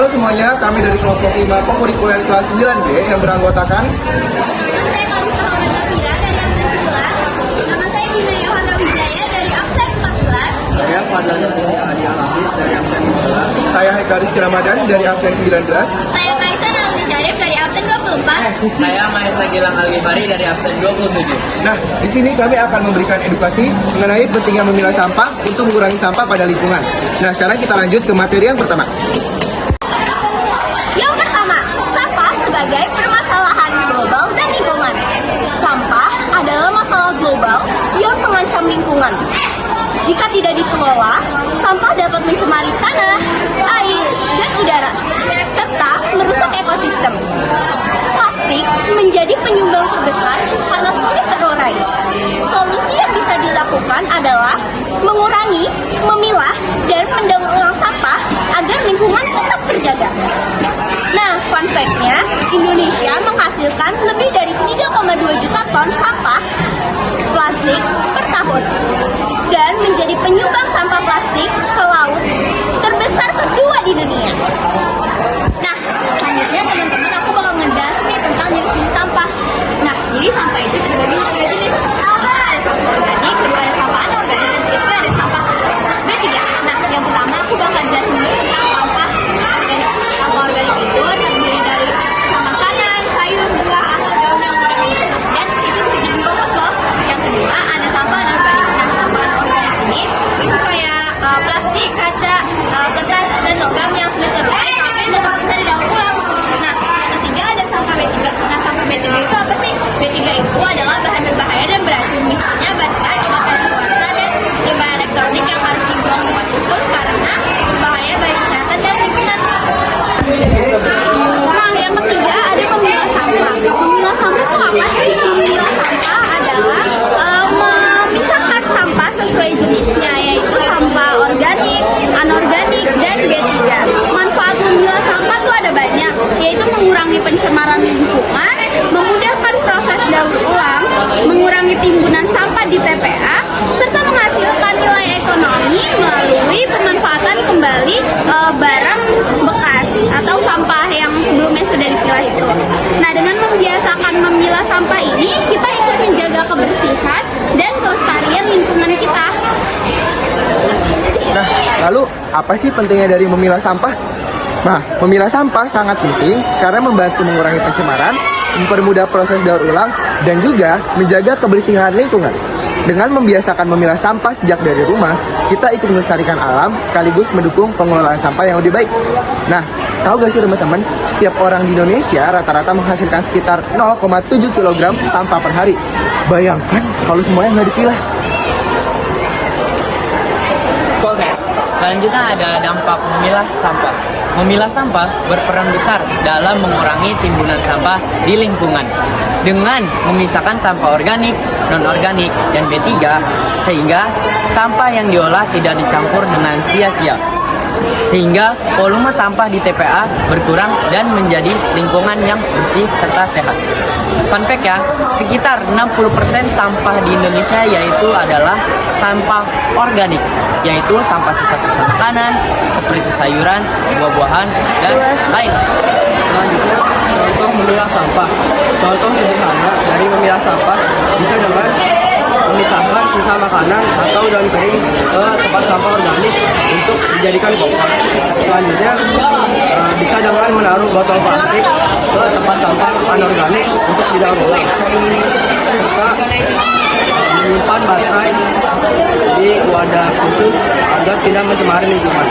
Halo semuanya, kami dari kelompok 5 Kokurikuler kelas 9B yang beranggotakan Nama saya Kalisa Maulana Fira dari absen 11. Nama saya Dina Yohana Wijaya dari absen 14. saya Fadlanya Bumi Adi Alhamid dari absen 15. Saya Hekaris Ramadan dari absen 19. Saya Kaisan Alwi Syarif dari absen 24. Saya Mahesa Gilang Algifari dari absen 27. Nah, di sini kami akan memberikan edukasi mengenai pentingnya memilah sampah untuk mengurangi sampah pada lingkungan. Nah, sekarang kita lanjut ke materi yang pertama. Yang pertama, sampah sebagai permasalahan global dan lingkungan. Sampah adalah masalah global yang mengancam lingkungan. Jika tidak dikelola, sampah dapat mencemari tanah, air, dan udara, serta merusak ekosistem. Plastik menjadi penyumbang terbesar karena sulit terurai. Solusi yang bisa dilakukan adalah mengurangi, memilah, dan mendaur ulang sampah agar lingkungan tetap terjaga. Nah, fun fact-nya, Indonesia menghasilkan lebih dari 3,2 juta ton sampah plastik per tahun dan menjadi penyumbang sampah plastik ke laut terbesar kedua di dunia. Nah, selanjutnya teman-teman aku bakal ngegas nih tentang jenis-jenis sampah. Nah, jadi sampah itu terbagi menjadi dua jenis. Ada sampah organik, kedua ada sampah anorganik, dan ketiga ada sampah B3. Nah, yang pertama aku bakal jelasin dulu tentang sampah organik. Sampah organik itu terdiri dari sampah makanan, sayur, buah, atau daun yang udah dimasak dan itu bisa dikompos loh. Yang kedua ada sampah anorganik. Nah, sampah anorganik ini itu kayak plastik, kaca, kertas, dan logam yang sudah terurai tapi tetap bisa didaur ulang. Nah, yang ketiga ada sampah B3. Nah, sampah B3 itu apa sih? B3 itu adalah bahan berbahaya dan beracun, misalnya baterai, obat kadaluarsa, dan limbah elektronik yang harus dibuang tempat khusus karena berbahaya bagi kesehatan dan lingkungan. Nah, yang ketiga ada pemilah sampah. Pemilah sampah itu apa sih? Pemilah sampah adalah memisahkan sampah sesuai jenisnya, yaitu sampah organik, anorganik, dan B3. Manfaat memilah sampah itu ada banyak, yaitu mengurangi pencemaran lingkungan, memudahkan proses daur ulang, mengurangi timbunan sampah di TPA, serta menghasilkan nilai ekonomi melalui pemanfaatan kembali barang bekas atau sampah yang sebelumnya sudah dipilah itu. Nah, dengan membiasakan memilah sampah ini, kita ikut menjaga kebersihan dan kelestarian lingkungan kita. Nah, lalu apa sih pentingnya dari memilah sampah? Nah, memilah sampah sangat penting karena membantu mengurangi pencemaran, mempermudah proses daur ulang, dan juga menjaga kebersihan lingkungan. Dengan membiasakan memilah sampah sejak dari rumah, kita ikut melestarikan alam sekaligus mendukung pengelolaan sampah yang lebih baik. Nah, tahu gak sih teman-teman, setiap orang di Indonesia rata-rata menghasilkan sekitar 0,7 kg sampah per hari. Bayangkan kalau semuanya nggak dipilah. Selanjutnya ada dampak memilah sampah. Memilah sampah berperan besar dalam mengurangi timbunan sampah di lingkungan. Dengan memisahkan sampah organik, non-organik, dan B3, sehingga sampah yang diolah tidak dicampur dengan sia-sia. Sehingga volume sampah di TPA berkurang dan menjadi lingkungan yang bersih serta sehat. Fun fact ya, sekitar 60% sampah di Indonesia yaitu adalah sampah organik, yaitu sampah sisa-sisa makanan seperti sayuran, buah-buahan, dan lain-lain. Selanjutnya, contoh memilah sampah. Contoh sederhana dari memilah sampah bisa dengan memisahkan sisa makanan atau daun kering ke tempat sampah organik untuk dijadikan kompos. Selanjutnya, bisa dengan menaruh botol plastik ke tempat sampah anorganik untuk didaur ulang. Serta menyimpan baterai di wadah khusus agar tidak mencemari lingkungan.